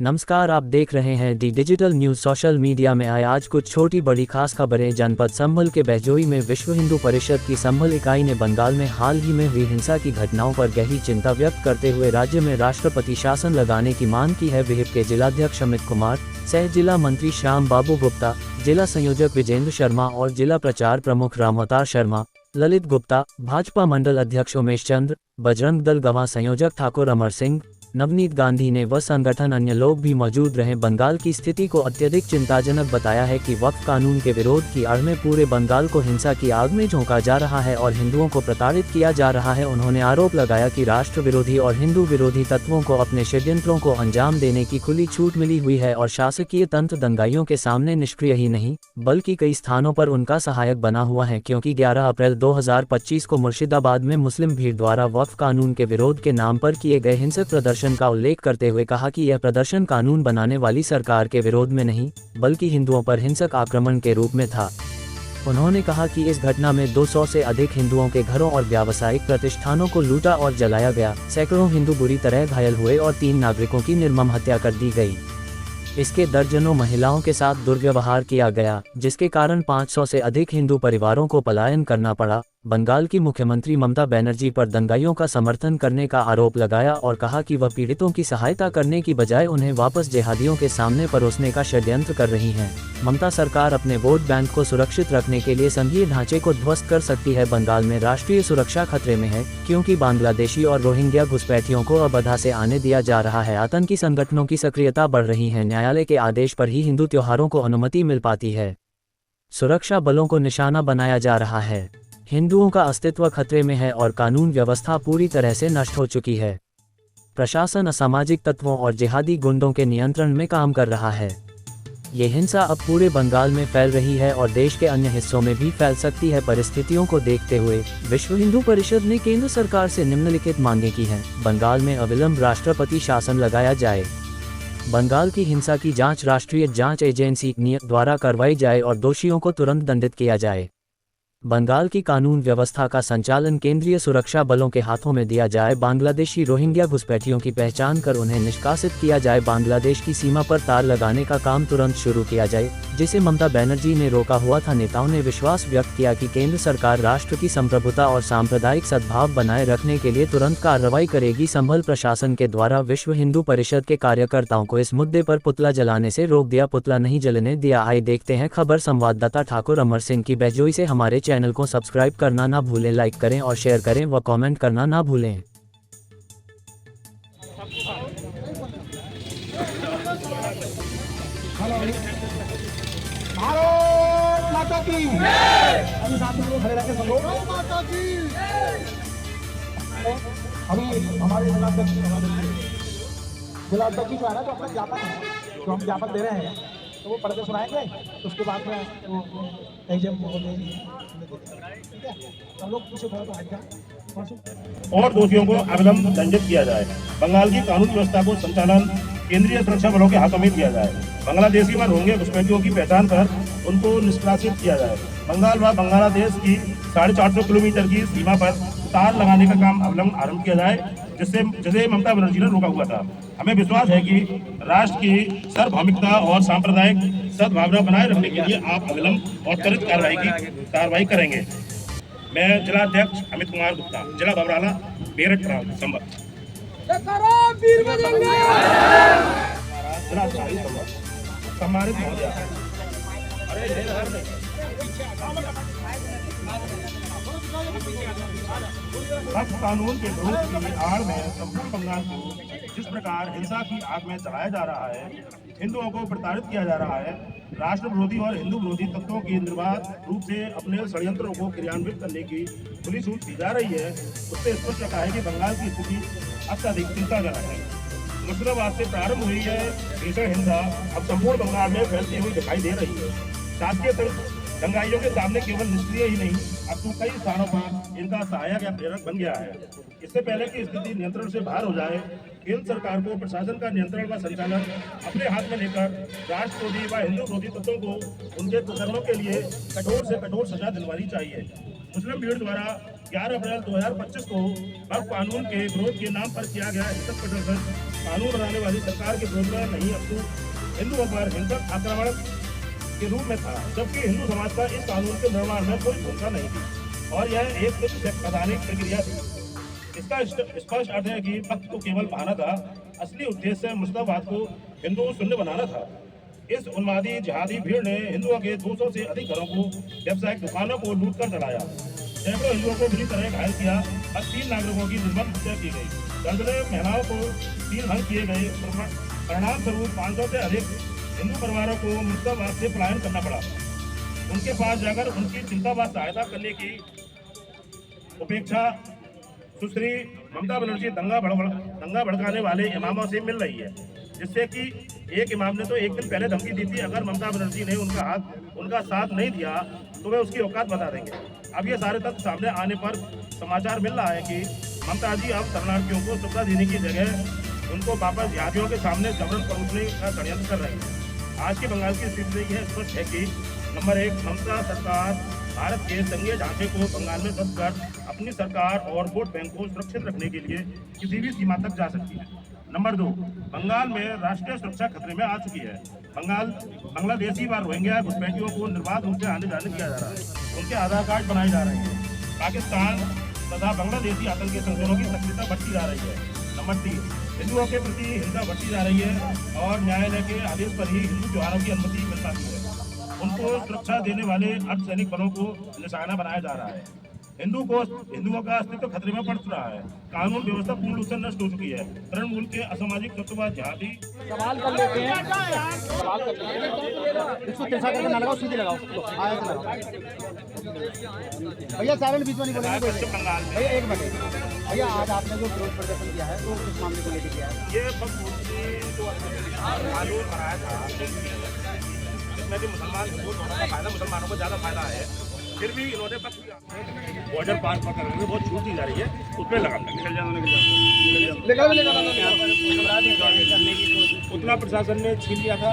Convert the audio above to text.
नमस्कार, आप देख रहे हैं दी डिजिटल न्यूज। सोशल मीडिया में आए आज कुछ छोटी बड़ी खास खबरें। जनपद संभल के बहजोई में विश्व हिंदू परिषद की संभल इकाई ने बंगाल में हाल ही में हुई हिंसा की घटनाओं पर गहरी चिंता व्यक्त करते हुए राज्य में राष्ट्रपति शासन लगाने की मांग की है। विहिप के जिलाध्यक्ष अमित कुमार, सह जिला मंत्री श्याम बाबू गुप्ता, जिला संयोजक विजेंद्र शर्मा और जिला प्रचार प्रमुख रामअवतार शर्मा, ललित गुप्ता, भाजपा मंडल अध्यक्ष उमेश चंद्र, बजरंग दल गवां संयोजक ठाकुर अमर सिंह, नवनीत गांधी ने व संगठन अन्य लोग भी मौजूद रहे। बंगाल की स्थिति को अत्यधिक चिंताजनक बताया है कि वक्फ कानून के विरोध की आड़ में पूरे बंगाल को हिंसा की आग में झोंका जा रहा है और हिंदुओं को प्रताड़ित किया जा रहा है। उन्होंने आरोप लगाया कि राष्ट्र विरोधी और हिंदू विरोधी तत्वों को अपने षड्यंत्रों को अंजाम देने की खुली छूट मिली हुई है और शासकीय तंत्र दंगाइयों के सामने निष्क्रिय ही नहीं बल्कि कई स्थानों पर उनका सहायक बना हुआ है। क्योंकि 11 अप्रैल 2025 को मुर्शिदाबाद में मुस्लिम भीड़ द्वारा वक्फ कानून के विरोध के नाम पर किए गए हिंसक प्रदर्शन का उल्लेख करते हुए कहा कि यह प्रदर्शन कानून बनाने वाली सरकार के विरोध में नहीं बल्कि हिंदुओं पर हिंसक आक्रमण के रूप में था। उन्होंने कहा कि इस घटना में 200 से अधिक हिंदुओं के घरों और व्यावसायिक प्रतिष्ठानों को लूटा और जलाया गया। सैकड़ों हिंदू बुरी तरह घायल हुए और 3 नागरिकों की निर्मम हत्या कर दी गई। इसके दर्जनों महिलाओं के साथ दुर्व्यवहार किया गया, जिसके कारण 500 से अधिक हिंदू परिवारों को पलायन करना पड़ा। बंगाल की मुख्यमंत्री ममता बनर्जी पर दंगाइयों का समर्थन करने का आरोप लगाया और कहा कि वह पीड़ितों की सहायता करने की बजाय उन्हें वापस जिहादियों के सामने परोसने का षड्यंत्र कर रही हैं। ममता सरकार अपने वोट बैंक को सुरक्षित रखने के लिए संघीय ढांचे को ध्वस्त कर सकती है। बंगाल में राष्ट्रीय सुरक्षा खतरे में है क्योंकि बांग्लादेशी और रोहिंग्या घुसपैठियों को अबधा से आने दिया जा रहा है। आतंकी संगठनों की सक्रियता बढ़ रही है। न्यायालय के आदेश पर ही हिंदू त्योहारों को अनुमति मिल पाती है। सुरक्षा बलों को निशाना बनाया जा रहा है। हिंदुओं का अस्तित्व खतरे में है और कानून व्यवस्था पूरी तरह से नष्ट हो चुकी है। प्रशासन असामाजिक तत्वों और जिहादी गुंडों के नियंत्रण में काम कर रहा है। ये हिंसा अब पूरे बंगाल में फैल रही है और देश के अन्य हिस्सों में भी फैल सकती है। परिस्थितियों को देखते हुए विश्व हिंदू परिषद ने केंद्र सरकार से निम्नलिखित मांगे की हैं। बंगाल में अविलंब राष्ट्रपति शासन लगाया जाए। बंगाल की हिंसा की जांच राष्ट्रीय जांच एजेंसी (NIA) द्वारा करवाई जाए और दोषियों को तुरंत दंडित किया जाए। बंगाल की कानून व्यवस्था का संचालन केंद्रीय सुरक्षा बलों के हाथों में दिया जाए। बांग्लादेशी रोहिंग्या घुसपैठियों की पहचान कर उन्हें निष्कासित किया जाए। बांग्लादेश की सीमा पर तार लगाने का काम तुरंत शुरू किया जाए, जिसे ममता बनर्जी ने रोका हुआ था। नेताओं ने विश्वास व्यक्त किया कि केंद्र सरकार राष्ट्र की संप्रभुता और सांप्रदायिक सद्भाव बनाए रखने के लिए तुरंत कार्रवाई करेगी। संभल प्रशासन के द्वारा विश्व हिंदू परिषद के कार्यकर्ताओं को इस मुद्दे पर पुतला जलाने से रोक दिया, पुतला नहीं जलने दिया। आइए देखते हैं खबर। संवाददाता ठाकुर अमर सिंह की बहजोई से। हमारे चैनल को सब्सक्राइब करना ना भूलें, लाइक करें और शेयर करें व कमेंट करना ना भूलें। भारत माता की अभी साथ में खड़े रहकर सब लोग माता की। अभी हमारे जिलाध्यक्ष जो है ना, जो अपना ज्ञापन है, जो हम ज्ञापन दे रहे हैं, तो वो पढ़ के सुनाएंगे। तो उसके बाद में हम लोग पीछे और दोषियों को अविलंब दंडित किया जाए। बंगाल की कानून व्यवस्था को संचालन केंद्रीय सुरक्षा बलों के हाथों में दिया जाए। बांग्लादेशी व रोहिंग्या घुसपैठियों की पहचान कर उनको निष्कासित किया जाए। बंगाल व बांग्लादेश की 450 किलोमीटर की सीमा पर तार लगाने का काम अविलंब आरंभ किया जाए, जिसे ममता बनर्जी ने रोका हुआ था। हमें विश्वास है कि राष्ट्र की सार्वभौमिकता और सांप्रदायिक सद्भावना बनाए रखने के लिए आप अविलंब और त्वरित कार्रवाई करेंगे। मैं जिलाध्यक्ष अमित कुमार गुप्ता, जिला बबराला, मेरठ, संभल। सम्मानित महोदय, वक्फ कानून के विरोध की आड़ में संपूर्ण बंगाल को जिस प्रकार हिंसा की आग में जलाया जा रहा है, हिंदुओं को प्रताड़ित किया जा रहा है, राष्ट्र विरोधी और हिंदू विरोधी तत्वों की निर्बाध रूप से अपने षड्यंत्रों को क्रियान्वित करने की खुली छूट दी जा रही है, उससे स्पष्ट रखा है कि बंगाल की स्थिति अत्यधिक चिंताजनक है। मुर्शिदाबाद से प्रारंभ हुई है भीषण हिंसा अब संपूर्ण बंगाल में फैलती हुई दिखाई दे रही है। शासकीय दंगाइयों के सामने केवल निष्क्रिय ही नहीं, अब तो कई स्थानों पर इनका सहायक या प्रेरक बन गया है। इससे पहले कि स्थिति नियंत्रण से बाहर हो जाए, केंद्र सरकार को प्रशासन का नियंत्रण व संचालन अपने हाथ में लेकर राष्ट्रविरोधी व हिंदू विरोधी तत्वों को उनके कुकर्मों के लिए कठोर से कठोर सजा दिलवानी चाहिए। मुस्लिम भीड़ द्वारा 11 अप्रैल 2025 को वक्फ कानून के विरोध के नाम पर किया गया हिंसक प्रदर्शन कानून बनाने वाली सरकार के विरोध में नहीं, अपितु हिंदुओं पर हिंसक आक्रमण के रूप में था, जबकि हिंदू समाज का इस कानून के निर्माण में कोई भूमिका नहीं थी और यह एक संवैधानिक प्रक्रिया थी। इसका स्पष्ट अर्थ है कि वक्त को केवल बहाना था, असली उद्देश्य मुस्लिमवाद को हिंदू शून्य बनाना था। इस उन्मादी जिहादी भीड़ ने हिंदुओं के 200 से अधिक घरों को, व्यावसायिक दुकानों को लूट कर जलाया, सैकड़ों हिंदुओं को बुरी तरह घायल किया और 3 नागरिकों की निर्मम हत्या की गई। दर्जनों महिलाओं को तीर भंग किए गए। परिणाम स्वरूप 500 से अधिक हिंदू परिवारों को मुस्लिमवाद से पलायन करना पड़ा। उनके पास जाकर उनकी चिंता व सहायता करने की उपेक्षा सुश्री ममता बनर्जी दंगा भड़काने वाले इमामों से मिल रही है, जिससे कि एक इमाम ने तो एक दिन पहले धमकी दी थी, अगर ममता बनर्जी ने उनका साथ नहीं दिया तो वे उसकी औकात बता देंगे। अब ये सारे तथ्य सामने आने पर समाचार मिल रहा है कि ममता जी अब शरणार्थियों को सुविधा देने की जगह उनको वापस जिहादियों के सामने जबरन परोसने का षड्यंत्र कर रही है। आज के बंगाल की स्थिति यह स्पष्ट है कि नंबर 1, ममता सरकार भारत के संघीय ढांचे को बंगाल में कसकर अपनी सरकार और वोट बैंक को सुरक्षित रखने के लिए किसी भी सीमा तक जा सकती है। नंबर 2, बंगाल में राष्ट्रीय सुरक्षा खतरे में आ चुकी है। बांग्लादेशी व रोहिंग्या घुसपैठियों को निर्बाध रूप से आने जाने दिया जा रहा है, उनके आधार कार्ड बनाए जा रहे हैं। पाकिस्तान तथा बांग्लादेशी आतंकी संगठनों की सक्रियता बढ़ती जा रही है। नंबर 3, हिंदुओं के प्रति हिंसा बढ़ती जा रही है और न्यायालय के आदेश पर ही हिंदू त्योहारों की अनुमति मिल पाती है। उनको सुरक्षा देने वाले अर्धसैनिक बलों को निशाना बनाया जा रहा है। हिंदुओं का अस्तित्व खतरे में पड़ रहा है। कानून व्यवस्था पूर्ण रूप से नष्ट हो चुकी है। तृणमूल के असामाजिक तत्ववाद जिहादी सवाल कर लेते हैं, सवाल कर लेते हैं। इसको तिरछा करके ना लगाओ, सीधे लगाओ, आया से लगाओ। भैया साइलेंट बीच में नहीं बोलेंगे कोई नहीं। बंगाल में भैया एक मिनट, भैया आज आपने जो विरोध प्रदर्शन किया है तो किस मामले को लेकर किया है? ये कानून बनाया था जिसमें भी मुसलमान मुसलमानों को ज्यादा फायदा है, फिर भी इन्होंने बॉर्डर पार कर रहे हैं, बहुत छूट दी जा रही है, उसमें लगा उतना प्रशासन ने छीन लिया था।